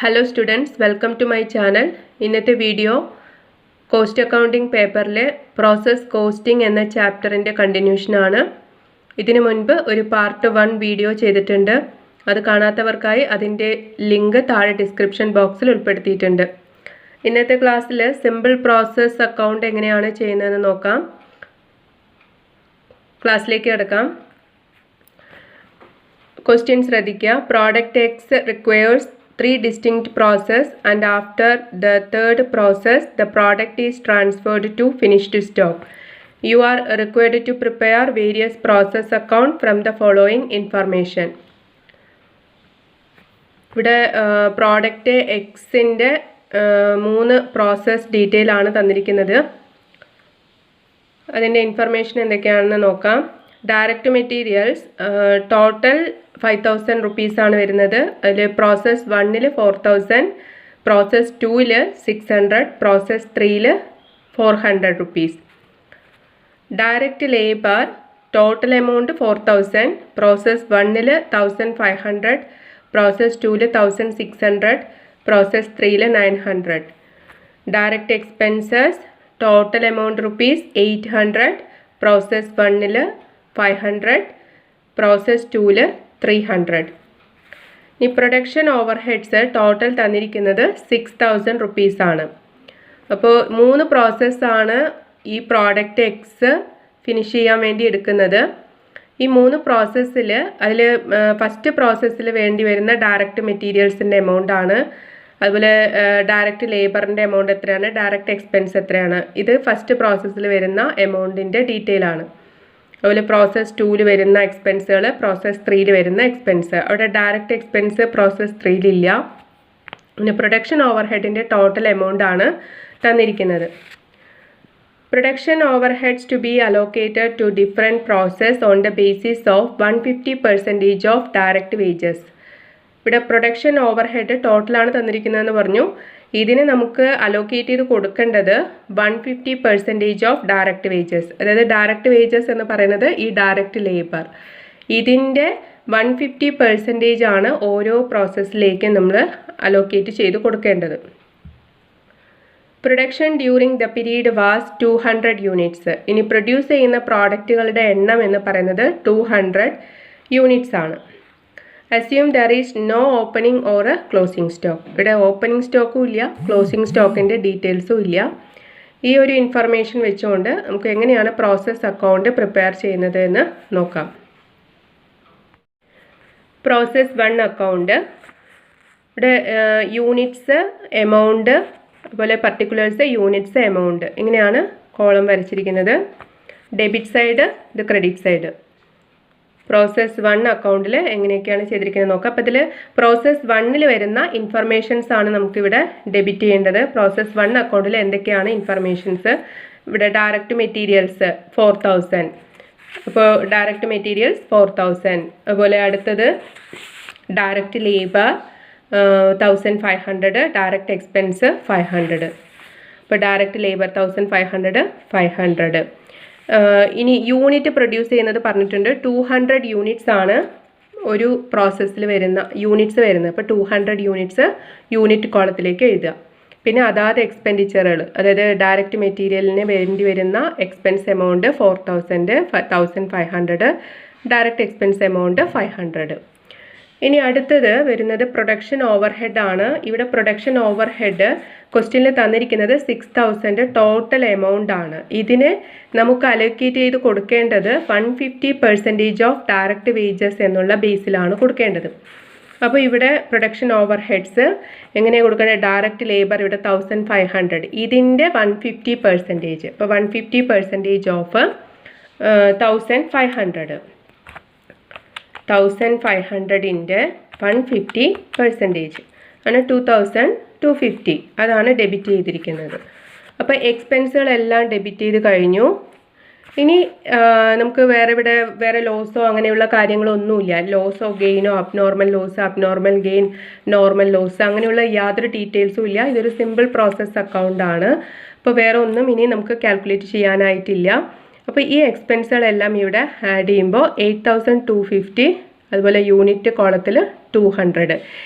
Hello students, welcome to my channel. ഇന്നത്തെ video cost accounting പേപ്പറിലെ process costing എന്ന ചാപ്റ്ററിൻ്റെ കണ്ടിന്യൂഷനാണ്. ഇതിനു മുൻപ് ഒരു പാർട്ട് 1 വീഡിയോ ചെയ്തിട്ടുണ്ട്. അത് കാണാത്തവർക്കായി അതിൻ്റെ ലിങ്ക് താഴെ ഡിസ്ക്രിപ്ഷൻ ബോക്സിൽ ഉൾപ്പെടുത്തിയിട്ടുണ്ട്. ഇന്നത്തെ ക്ലാസ്സിൽ സിമ്പിൾ പ്രോസസ് അക്കൗണ്ട് എങ്ങനെയാണ് ചെയ്യുന്നതെന്ന് നോക്കാം. ക്ലാസ്സിലേക്ക് കിടക്കാം. ക്വസ്റ്റ്യൻ ശ്രദ്ധിക്കുക. Product X requires 3 distinct process and after the third process the product is transferred to finished stock. You are required to prepare various process account from the following information. ഇവിടെ product എക്സിൻ്റെ 3 process detail ആണ് തന്നിരിക്കുന്നത്. അതിൻ്റെ information എന്തൊക്കെയാണെന്ന് നോക്കാം. Direct materials total 5000 rupees ആണ് വരുന്നത്. അതിൽ പ്രോസസ് 1-ൽ 4000, പ്രോസസ് 2-ൽ 600, പ്രോസസ് 3-ൽ 400 rupees. Direct labour total amount 4000, process 1-ൽ 1500, പ്രോസസ് 2-ൽ 1600, പ്രോസസ് 3-ൽ 900. Direct expenses total amount rupees 800, process 1-ൽ 500, പ്രോസസ് 2-ൽ 300. ഈ പ്രൊഡക്ഷൻ ഓവർ ഹെഡ്സ് ടോട്ടൽ തന്നിരിക്കുന്നത് 6000 റുപ്പീസ് ആണ്. അപ്പോൾ 3 പ്രോസസ്സാണ് ഈ പ്രോഡക്റ്റ് എക്സ് ഫിനിഷ് ചെയ്യാൻ വേണ്ടി എടുക്കുന്നത്. ഈ 3 പ്രോസസ്സിൽ അതിൽ ഫസ്റ്റ് പ്രോസസ്സിൽ വേണ്ടി വരുന്ന ഡയറക്റ്റ് മെറ്റീരിയൽസിൻ്റെ എമൗണ്ട് ആണ്. അതുപോലെ ഡയറക്റ്റ് ലേബറിൻ്റെ എമൗണ്ട് എത്രയാണ്, ഡയറക്റ്റ് എക്സ്പെൻസ് എത്രയാണ്, ഇത് ഫസ്റ്റ് പ്രോസസ്സിൽ വരുന്ന എമൗണ്ടിൻ്റെ ഡീറ്റെയിൽ ആണ്. അതുപോലെ പ്രോസസ് 2-ൽ വരുന്ന എക്സ്പെൻസുകൾ, പ്രോസസ് 3-ൽ വരുന്ന എക്സ്പെൻസ്. അവിടെ ഡയറക്റ്റ് എക്സ്പെൻസ് പ്രോസസ് 3-ലില്ല. പിന്നെ പ്രൊഡക്ഷൻ ഓവർ ഹെഡിൻ്റെ ടോട്ടൽ എമൗണ്ട് ആണ് തന്നിരിക്കുന്നത്. Production overheads to be allocated to different process on the basis of 150% of direct wages. ഇവിടെ പ്രൊഡക്ഷൻ ഓവർ ഹെഡ് ടോട്ടലാണ് തന്നിരിക്കുന്നതെന്ന് പറഞ്ഞു. ഇതിന് നമുക്ക് അലോക്കേറ്റ് ചെയ്ത് കൊടുക്കേണ്ടത് 150% ഓഫ് ഡയറക്റ്റ് വേജസ്. അതായത് ഡയറക്റ്റ് വേജസ് എന്ന് പറയുന്നത് ഈ ഡയറക്റ്റ് ലേബർ. ഇതിൻ്റെ 150% ആണ് ഓരോ പ്രോസസ്സിലേക്കും നമ്മൾ അലോക്കേറ്റ് ചെയ്ത് കൊടുക്കേണ്ടത്. Production during the period was 200 units. ഇനി പ്രൊഡ്യൂസ് ചെയ്യുന്ന പ്രോഡക്റ്റുകളുടെ എണ്ണം എന്ന് പറയുന്നത് 200 യൂണിറ്റ്സ് ആണ്. Assume there is no opening or closing stock. ഇവിടെ ഓപ്പണിംഗ് സ്റ്റോക്കും ഇല്ല, ക്ലോസിംഗ് സ്റ്റോക്കിൻ്റെ ഡീറ്റെയിൽസും ഇല്ല. ഈ ഒരു ഇൻഫർമേഷൻ വെച്ചുകൊണ്ട് നമുക്ക് എങ്ങനെയാണ് പ്രോസസ് അക്കൗണ്ട് പ്രിപ്പയർ ചെയ്യുന്നത് എന്ന് നോക്കാം. Process 1 account. ഇവിടെ യൂണിറ്റ്സ്, എമൗണ്ട്, അതുപോലെ പർട്ടിക്കുലേഴ്സ്, യൂണിറ്റ്സ്, എമൗണ്ട്, ഇങ്ങനെയാണ് കോളം വരച്ചിരിക്കുന്നത്. ഡെബിറ്റ് സൈഡ്, ഇത് ക്രെഡിറ്റ് സൈഡ്. പ്രോസസ് 1 അക്കൗണ്ടിൽ എങ്ങനെയൊക്കെയാണ് ചെയ്തിരിക്കുന്നത് നോക്കാം. അപ്പോൾ ഇതിൽ പ്രോസസ് 1-ൽ വരുന്ന ഇൻഫർമേഷൻസ് ആണ് നമുക്കിവിടെ ഡെബിറ്റ് ചെയ്യേണ്ടത്. പ്രോസസ് 1 അക്കൗണ്ടിൽ എന്തൊക്കെയാണ് ഇൻഫർമേഷൻസ്? ഇവിടെ ഡയറക്റ്റ് മെറ്റീരിയൽസ് 4000, അപ്പോൾ ഡയറക്റ്റ് മെറ്റീരിയൽസ് 4000. അതുപോലെ അടുത്തത് ഡയറക്റ്റ് ലേബർ 1500, ഡയറക്റ്റ് എക്സ്പെൻസ് 500. അപ്പോൾ ഡയറക്റ്റ് ലേബർ 1500, 500. ഇനി യൂണിറ്റ് പ്രൊഡ്യൂസ് ചെയ്യുന്നത് പറഞ്ഞിട്ടുണ്ട്. 200 യൂണിറ്റ്സ് ആണ് ഒരു പ്രോസസ്സിൽ വരുന്ന യൂണിറ്റ്സ് വരുന്നത്. അപ്പോൾ 200 യൂണിറ്റ്സ് യൂണിറ്റ് കോളത്തിലേക്ക് എഴുതുക. പിന്നെ അതാത് എക്സ്പെൻഡിച്ചറുകൾ, അതായത് ഡയറക്റ്റ് മെറ്റീരിയലിന് വേണ്ടി വരുന്ന expense amount 4000, 1500, direct expense amount 500. ഇനി അടുത്തത് വരുന്നത് പ്രൊഡക്ഷൻ ഓവർ ഹെഡ് ആണ്. ഇവിടെ പ്രൊഡക്ഷൻ ഓവർ ഹെഡ് ക്വസ്റ്റ്യനിൽ തന്നിരിക്കുന്നത് 6000 ടോട്ടൽ എമൗണ്ട് ആണ്. ഇതിന് നമുക്ക് അലോക്കേറ്റ് ചെയ്ത് കൊടുക്കേണ്ടത് 150% ഓഫ് ഡയറക്റ്റ് വേജസ് എന്നുള്ള ബേസിലാണ് കൊടുക്കേണ്ടത്. അപ്പോൾ ഇവിടെ പ്രൊഡക്ഷൻ ഓവർ ഹെഡ്സ് എങ്ങനെയാണ് കൊടുക്കേണ്ടത്? ഡയറക്റ്റ് ലേബർ ഇവിടെ 1500, ഇതിൻ്റെ 150%. അപ്പോൾ 150% ഓഫ് 1500. 1500-ൻ്റെ 150% ആണ് 2250. അതാണ് ഡെബിറ്റ് ചെയ്തിരിക്കുന്നത്. അപ്പോൾ എക്സ്പെൻസുകളെല്ലാം ഡെബിറ്റ് ചെയ്ത് കഴിഞ്ഞു. ഇനി നമുക്ക് വേറെ ലോസോ അങ്ങനെയുള്ള കാര്യങ്ങളൊന്നുമില്ല. ലോസ് ഓഫ് ഗെയിനോ, abnormal loss, abnormal gain, normal loss, അങ്ങനെയുള്ള യാതൊരു ഡീറ്റെയിൽസും ഇല്ല. ഇതൊരു സിമ്പിൾ പ്രോസസ് അക്കൗണ്ട് ആണ്. അപ്പോൾ വേറെ ഒന്നും ഇനി നമുക്ക് കാൽക്കുലേറ്റ് ചെയ്യാനായിട്ടില്ല. അപ്പോൾ ഈ എക്സ്പെൻസുകളെല്ലാം ഇവിടെ ആഡ് ചെയ്യുമ്പോൾ 8250 അതുപോലെ യൂണിറ്റ് കോളത്തിൽ 200.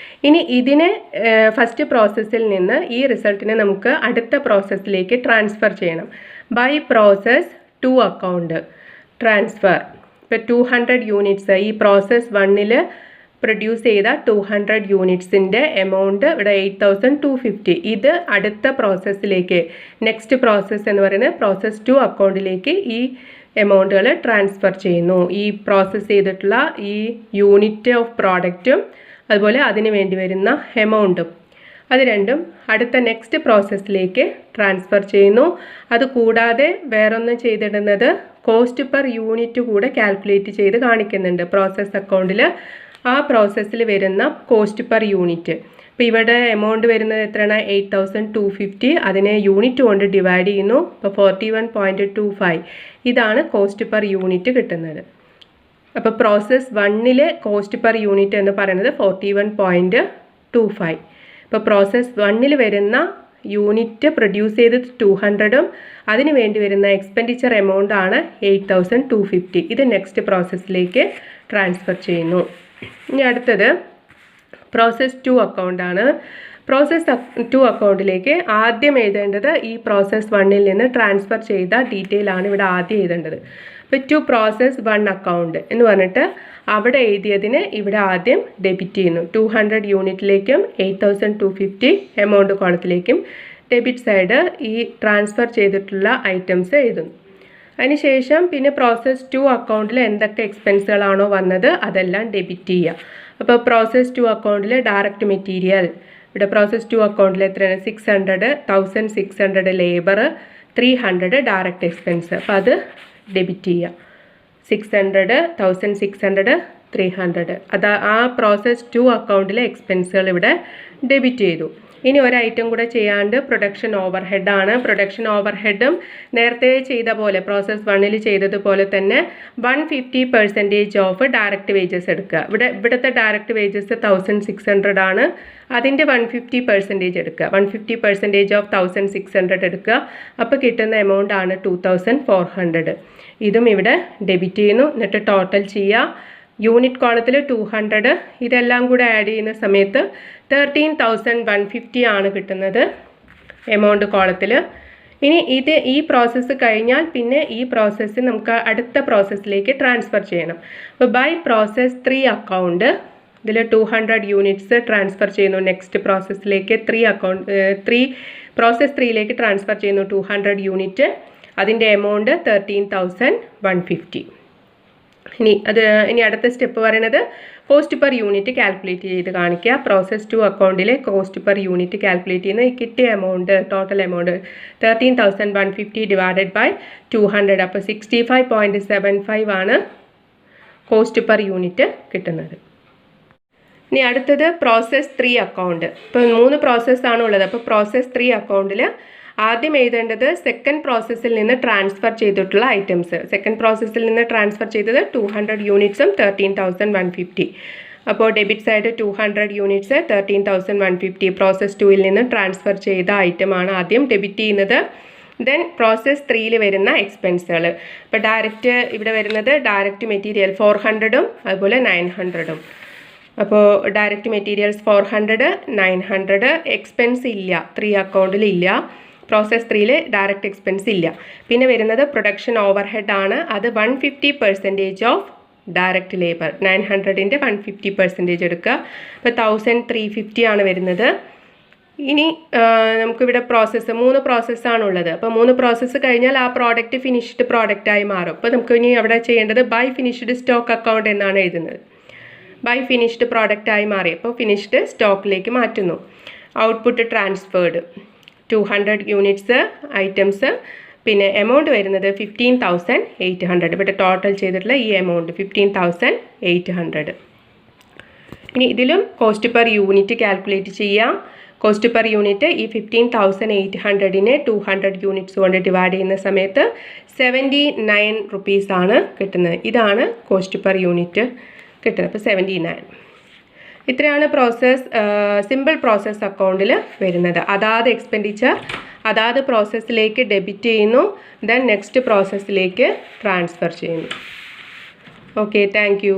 ഇനി ഇതിനെ ഫസ്റ്റ് പ്രോസസ്സിൽ നിന്ന് ഈ റിസൾട്ടിനെ നമുക്ക് അടുത്ത പ്രോസസ്സിലേക്ക് ട്രാൻസ്ഫർ ചെയ്യണം. By process to account transfer. ഇപ്പോൾ 200 യൂണിറ്റ്സ് ഈ പ്രോസസ് 1 പ്രൊഡ്യൂസ് ചെയ്ത 200 യൂണിറ്റ്സിൻ്റെ എമൗണ്ട് ഇവിടെ 8,250. ഇത് അടുത്ത പ്രോസസ്സിലേക്ക്, നെക്സ്റ്റ് പ്രോസസ്സ് എന്ന് പറയുന്നത് പ്രോസസ് 2 അക്കൗണ്ടിലേക്ക് ഈ എമൗണ്ടുകൾ ട്രാൻസ്ഫർ ചെയ്യുന്നു. ഈ പ്രോസസ്സ് ചെയ്തിട്ടുള്ള ഈ യൂണിറ്റ് ഓഫ് പ്രോഡക്റ്റും അതുപോലെ അതിന് വേണ്ടി വരുന്ന എമൗണ്ടും അത് രണ്ടും അടുത്ത നെക്സ്റ്റ് പ്രോസസ്സിലേക്ക് ട്രാൻസ്ഫർ ചെയ്യുന്നു. അതുകൂടാതെ വേറൊന്നും ചെയ്തിടുന്നത് കോസ്റ്റ് പെർ യൂണിറ്റ് കൂടെ കാൽക്കുലേറ്റ് ചെയ്ത് കാണിക്കുന്നുണ്ട് പ്രോസസ് അക്കൗണ്ടിൽ. ആ പ്രോസസ്സിൽ വരുന്ന കോസ്റ്റ് പെർ യൂണിറ്റ്, ഇപ്പോൾ ഇവിടെ എമൗണ്ട് വരുന്നത് എത്രയാണ്? 8,250. അതിനെ യൂണിറ്റ് കൊണ്ട് ഡിവൈഡ് ചെയ്യുന്നു. ഇപ്പോൾ 41.25 ഇതാണ് കോസ്റ്റ് പെർ യൂണിറ്റ് കിട്ടുന്നത്. അപ്പോൾ പ്രോസസ് 1 കോസ്റ്റ് പെർ യൂണിറ്റ് എന്ന് പറയുന്നത് 41.25. ഇപ്പോൾ പ്രോസസ് 1 വരുന്ന യൂണിറ്റ് പ്രൊഡ്യൂസ് ചെയ്ത് 200ഉം അതിന് വേണ്ടി വരുന്ന എക്സ്പെൻഡിച്ചർ എമൗണ്ട് ആണ് 8,250. ഇത് നെക്സ്റ്റ് പ്രോസസ്സിലേക്ക് ട്രാൻസ്ഫർ ചെയ്യുന്നു. ഇനി അടുത്തത് പ്രോസസ് 2 അക്കൗണ്ടാണ്. പ്രോസസ് 2 അക്കൗണ്ടിലേക്ക് ആദ്യം എഴുതേണ്ടത് ഈ പ്രോസസ് 1 നിന്ന് ട്രാൻസ്ഫർ ചെയ്ത ഡീറ്റെയിൽ ആണ് ഇവിടെ ആദ്യം എഴുതേണ്ടത്. ഇപ്പോൾ ടു പ്രോസസ് 1 അക്കൗണ്ട് എന്ന് പറഞ്ഞിട്ട് അവിടെ എഴുതിയതിന് ഇവിടെ ആദ്യം ഡെബിറ്റ് ചെയ്യുന്നു. 200 യൂണിറ്റിലേക്കും 8,250 എമൗണ്ട് കോളത്തിലേക്കും ഡെബിറ്റ് സൈഡ് ഈ ട്രാൻസ്ഫർ ചെയ്തിട്ടുള്ള ഐറ്റംസ് എഴുതുന്നു. അതിനുശേഷം പിന്നെ പ്രോസസ് 2 അക്കൗണ്ടിൽ എന്തൊക്കെ എക്സ്പെൻസുകളാണോ വന്നത് അതെല്ലാം ഡെബിറ്റ് ചെയ്യുക. അപ്പോൾ പ്രോസസ് 2 അക്കൗണ്ടിൽ ഡയറക്റ്റ് മെറ്റീരിയൽ, ഇവിടെ പ്രോസസ് 2 അക്കൗണ്ടിൽ എത്രയാണ്? 600, 1,600 ലേബർ, 300 ഡയറക്റ്റ് എക്സ്പെൻസ്. അപ്പോൾ അത് ഡെബിറ്റ് ചെയ്യുക. 600, 1,600, 300 അത് ആ പ്രോസസ് 2 അക്കൗണ്ടിലെ എക്സ്പെൻസുകൾ ഇവിടെ ഡെബിറ്റ് ചെയ്തു. ഇനി ഒരു ഐറ്റം കൂടെ ചെയ്യാണ്ട് പ്രൊഡക്ഷൻ ഓവർ ഹെഡാണ്. പ്രൊഡക്ഷൻ ഓവർ ഹെഡും നേരത്തെ ചെയ്ത പോലെ പ്രോസസ് 1 ചെയ്തതുപോലെ തന്നെ 150% ഓഫ് ഡയറക്റ്റ് വേജസ് എടുക്കുക. ഇവിടുത്തെ ഡയറക്റ്റ് വേജസ് 1,600 ആണ്. അതിൻ്റെ 150% എടുക്കുക. 150% ഓഫ് 1,600 എടുക്കുക. അപ്പോൾ കിട്ടുന്ന എമൗണ്ട് ആണ് 2,400. ഇതും ഇവിടെ ഡെബിറ്റ് ചെയ്യുന്നു. എന്നിട്ട് ടോട്ടൽ ചെയ്യുക. യൂണിറ്റ് കോളത്തിൽ 200 ഇതെല്ലാം കൂടെ ആഡ് ചെയ്യുന്ന സമയത്ത് 13,150 ആണ് കിട്ടുന്നത് എമൗണ്ട് കോളത്തിൽ. ഇനി ഈ പ്രോസസ്സ് കഴിഞ്ഞാൽ പിന്നെ ഈ പ്രോസസ്സ് നമുക്ക് അടുത്ത പ്രോസസ്സിലേക്ക് ട്രാൻസ്ഫർ ചെയ്യണം. അപ്പോൾ ബൈ പ്രോസസ് 3 അക്കൗണ്ട് ഇതിൽ 200 യൂണിറ്റ്സ് ട്രാൻസ്ഫർ ചെയ്യുന്നു നെക്സ്റ്റ് പ്രോസസ്സിലേക്ക്. പ്രോസസ് 3ലേക്ക് ട്രാൻസ്ഫർ ചെയ്യുന്നു 200 യൂണിറ്റ്. അതിൻ്റെ എമൗണ്ട് 13,150. ഇനി അടുത്ത സ്റ്റെപ്പ് പറയുന്നത് കോസ്റ്റ് പെർ യൂണിറ്റ് കാൽക്കുലേറ്റ് ചെയ്ത് കാണിക്കുക. പ്രോസസ് 2 അക്കൗണ്ടിലെ കോസ്റ്റ് പെർ യൂണിറ്റ് കാൽക്കുലേറ്റ് ചെയ്യുന്ന ഈ കിട്ടിയ amount total amount 13,150 divided by 200. അപ്പോൾ 65.75 ആണ് കോസ്റ്റ് പെർ യൂണിറ്റ് കിട്ടുന്നത്. ഇനി അടുത്തത് പ്രോസസ് 3 അക്കൗണ്ട്. ഇപ്പോൾ 3 പ്രോസസ്സാണ് ഉള്ളത്. അപ്പോൾ പ്രോസസ് 3 അക്കൗണ്ടിൽ ആദ്യം എഴുതേണ്ടത് സെക്കൻഡ് പ്രോസസ്സിൽ നിന്ന് ട്രാൻസ്ഫർ ചെയ്തിട്ടുള്ള ഐറ്റംസ്. സെക്കൻഡ് പ്രോസസ്സിൽ നിന്ന് ട്രാൻസ്ഫർ ചെയ്തത് 200 യൂണിറ്റ്സും 13,150. അപ്പോൾ ഡെബിറ്റ് സൈഡ് 200 യൂണിറ്റ്സ് 13,150 പ്രോസസ് 2ൽ നിന്ന് ട്രാൻസ്ഫർ ചെയ്ത ഐറ്റമാണ് ആദ്യം ഡെബിറ്റ് ചെയ്യുന്നത്. ദെൻ പ്രോസസ് 3ൽ വരുന്ന എക്സ്പെൻസുകൾ. ഇപ്പോൾ ഡയറക്റ്റ് ഇവിടെ വരുന്നത് ഡയറക്റ്റ് മെറ്റീരിയൽ 400ഉം അതുപോലെ 900ഉം. അപ്പോൾ ഡയറക്റ്റ് മെറ്റീരിയൽസ് 400, 900 എക്സ്പെൻസ് ഇല്ല 3 അക്കൗണ്ടിൽ ഇല്ല. പ്രോസസ് 3ൽ ഡയറക്റ്റ് എക്സ്പെൻസ് ഇല്ല. പിന്നെ വരുന്നത് പ്രൊഡക്ഷൻ ഓവർ ഹെഡ് ആണ്. അത് 150% ഓഫ് ഡയറക്റ്റ് ലേബർ. 900ൻ്റെ 150% എടുക്കുക. അപ്പോൾ 1,350 ആണ് വരുന്നത്. ഇനി നമുക്കിവിടെ പ്രോസസ്സ് 3 പ്രോസസ്സാണുള്ളത്. അപ്പോൾ 3 പ്രോസസ്സ് കഴിഞ്ഞാൽ ആ പ്രോഡക്റ്റ് ഫിനിഷ്ഡ് പ്രോഡക്റ്റായി മാറും. അപ്പോൾ നമുക്ക് ഇനി അവിടെ ചെയ്യേണ്ടത് ബൈ ഫിനിഷ്ഡ് സ്റ്റോക്ക് അക്കൗണ്ട് എന്നാണ് എഴുതുന്നത്. ബൈ ഫിനിഷ്ഡ് പ്രോഡക്റ്റായി മാറി. അപ്പോൾ ഫിനിഷ്ഡ് സ്റ്റോക്കിലേക്ക് മാറ്റുന്നു. Output transferred 200 units items. പിന്നെ എമൗണ്ട് വരുന്നത് 15,800. ഇവിടെ ടോട്ടൽ ചെയ്തിട്ടുള്ള ഈ എമൗണ്ട് 15,800. ഇനി ഇതിലും കോസ്റ്റ് പെർ യൂണിറ്റ് കാൽക്കുലേറ്റ് ചെയ്യാം. കോസ്റ്റ് പെർ യൂണിറ്റ് ഈ 15,800നെ 200 യൂണിറ്റ്സ് കൊണ്ട് ഡിവൈഡ് ചെയ്യുന്ന സമയത്ത് 79 റുപ്പീസാണ് കിട്ടുന്നത്. ഇതാണ് കോസ്റ്റ് പെർ യൂണിറ്റ് കിട്ടുന്നത്. അപ്പോൾ 79. ഇത്രയാണ് പ്രോസസ്സ് സിമ്പിൾ പ്രോസസ്സ് അക്കൗണ്ടിൽ വരുന്നത്. അതാത് എക്സ്പെൻഡിച്ചർ അതാത് പ്രോസസ്സിലേക്ക് ഡെബിറ്റ് ചെയ്യുന്നു. ദെൻ നെക്സ്റ്റ് പ്രോസസ്സിലേക്ക് ട്രാൻസ്ഫർ ചെയ്യുന്നു. Okay, thank you.